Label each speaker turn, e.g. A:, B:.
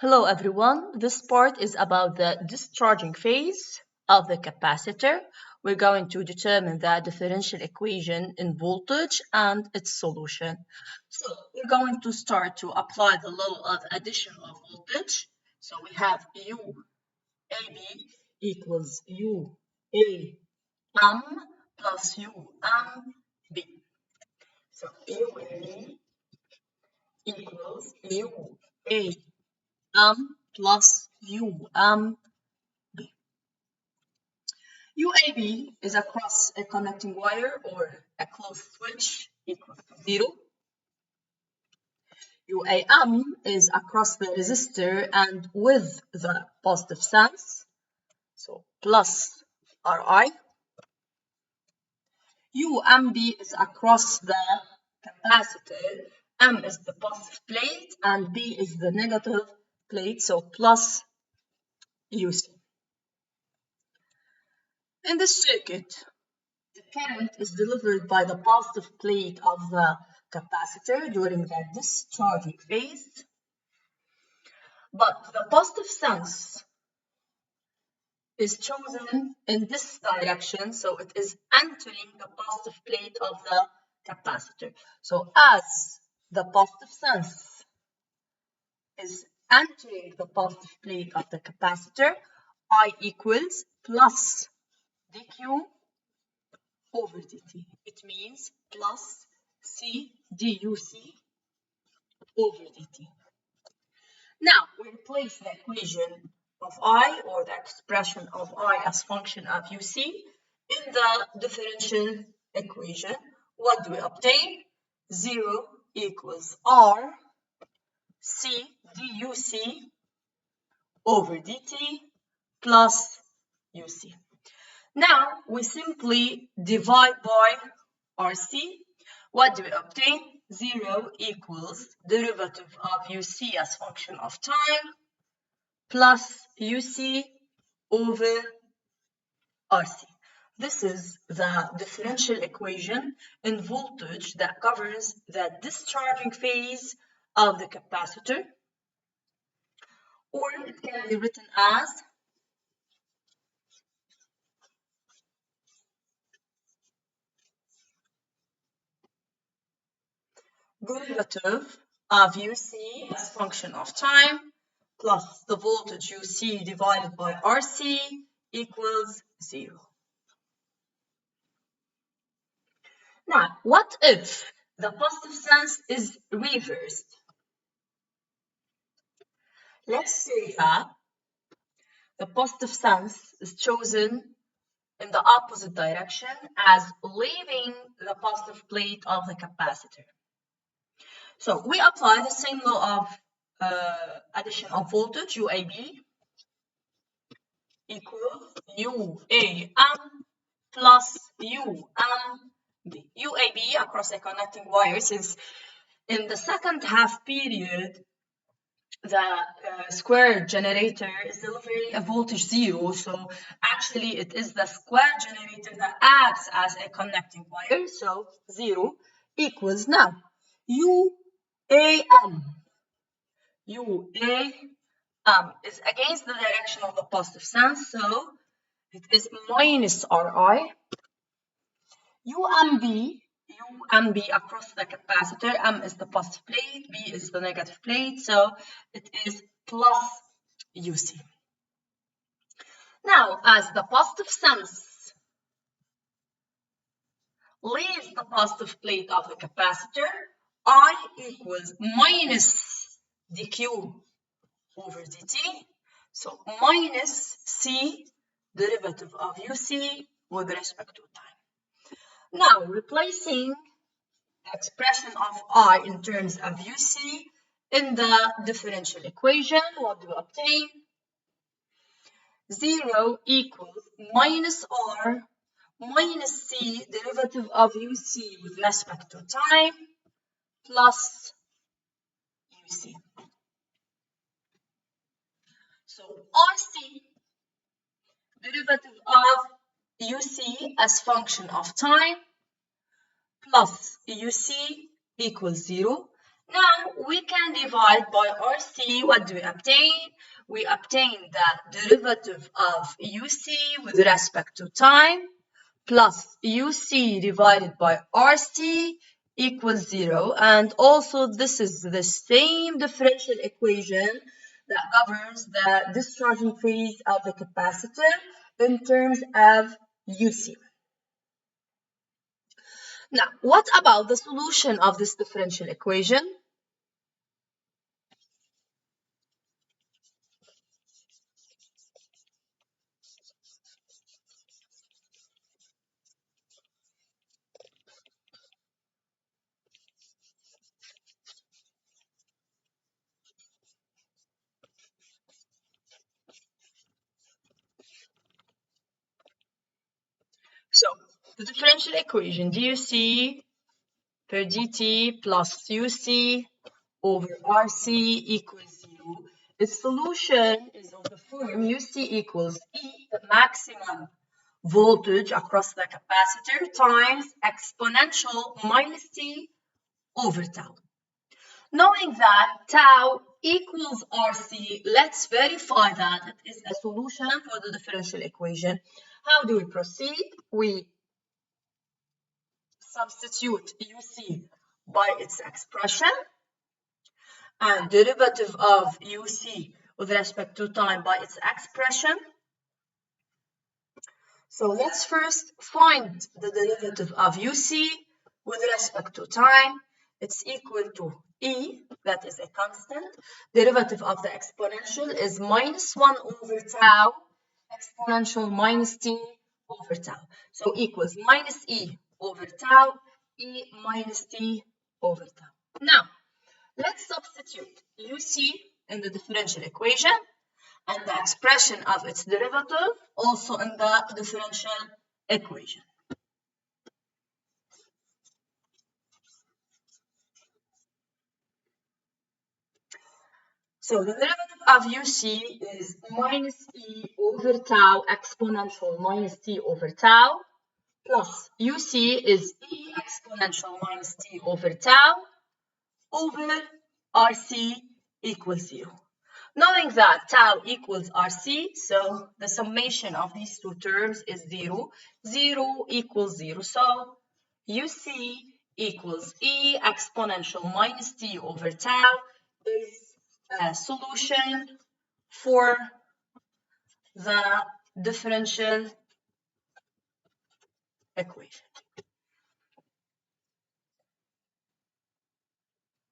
A: Hello everyone, this part is about the discharging phase of the capacitor. We're going to determine the differential equation in voltage and its solution. So we're going to start to apply the law of addition of voltage. So we have UAB equals UAM plus UMB. So UAB equals UAM plus UMB. UAB is across a connecting wire or a closed switch equals to 0. UAM is across the resistor and with the positive sense, so plus Ri. UMB is across the capacitor. M is the positive plate and B is the negative plate, so plus UC. In this circuit, the current is delivered by the positive plate of the capacitor during the discharging phase, but the positive sense is chosen in this direction, so it is entering the positive plate of the capacitor. So as the positive sense is entering the positive plate of the capacitor, I equals plus dq over dt. It means plus C duc over dt. Now we replace the equation of I or the expression of I as function of uc in the differential equation. What do we obtain? 0 equals R C duc over dt plus uc. Now we simply divide by RC. What do we obtain? 0 equals derivative of UC as function of time plus UC over RC. This is the differential equation in voltage that covers the discharging phase of the capacitor, or it can be written as derivative of UC as function of time plus the voltage UC divided by RC equals 0. Now, what if the positive sense is reversed? Let's say that the positive sense is chosen in the opposite direction as leaving the positive plate of the capacitor. So we apply the same law of addition of voltage, UAB equals UAM plus UMB. UAB across a connecting wire, since in the second half period, the square generator is delivering a voltage 0. So actually it is the square generator that acts as a connecting wire. So 0 equals now UAM. UAM is against the direction of the positive sense, so it is minus Ri. UMB across the capacitor, M is the positive plate, B is the negative plate, so it is plus UC. Now, as the positive sense leaves the positive plate of the capacitor, I equals minus dq over dt, so minus C derivative of UC with respect to time. Now, replacing the expression of I in terms of UC in the differential equation, what do we obtain? 0 equals minus R minus C derivative of UC with respect to time plus UC. So RC derivative of UC as function of time plus UC equals 0. Now we can divide by RC. What do we obtain? We obtain the derivative of UC with respect to time plus UC divided by RC equals 0. And also this is the same differential equation that governs the discharging phase of the capacitor in terms of UC. Now, what about the solution of this differential equation? So, the differential equation duc per dt plus uc over rc equals 0. Its solution is of the form uc equals E, the maximum voltage across the capacitor, times exponential minus t over tau. Knowing that tau equals RC, let's verify that it is a solution for the differential equation. How do we proceed? We substitute UC by its expression and derivative of UC with respect to time by its expression. So let's first find the derivative of UC with respect to time. It's equal to E, that is a constant. Derivative of the exponential is minus 1 over tau, exponential minus t over tau. So equals minus E over tau, E minus t over tau. Now, let's substitute UC in the differential equation and the expression of its derivative also in the differential equation. So the derivative of UC is minus E over tau exponential minus t over tau plus UC is E exponential minus t over tau over RC equals 0. Knowing that tau equals RC, so the summation of these two terms is 0. 0 equals 0. So UC equals E exponential minus t over tau is a solution for the differential equation.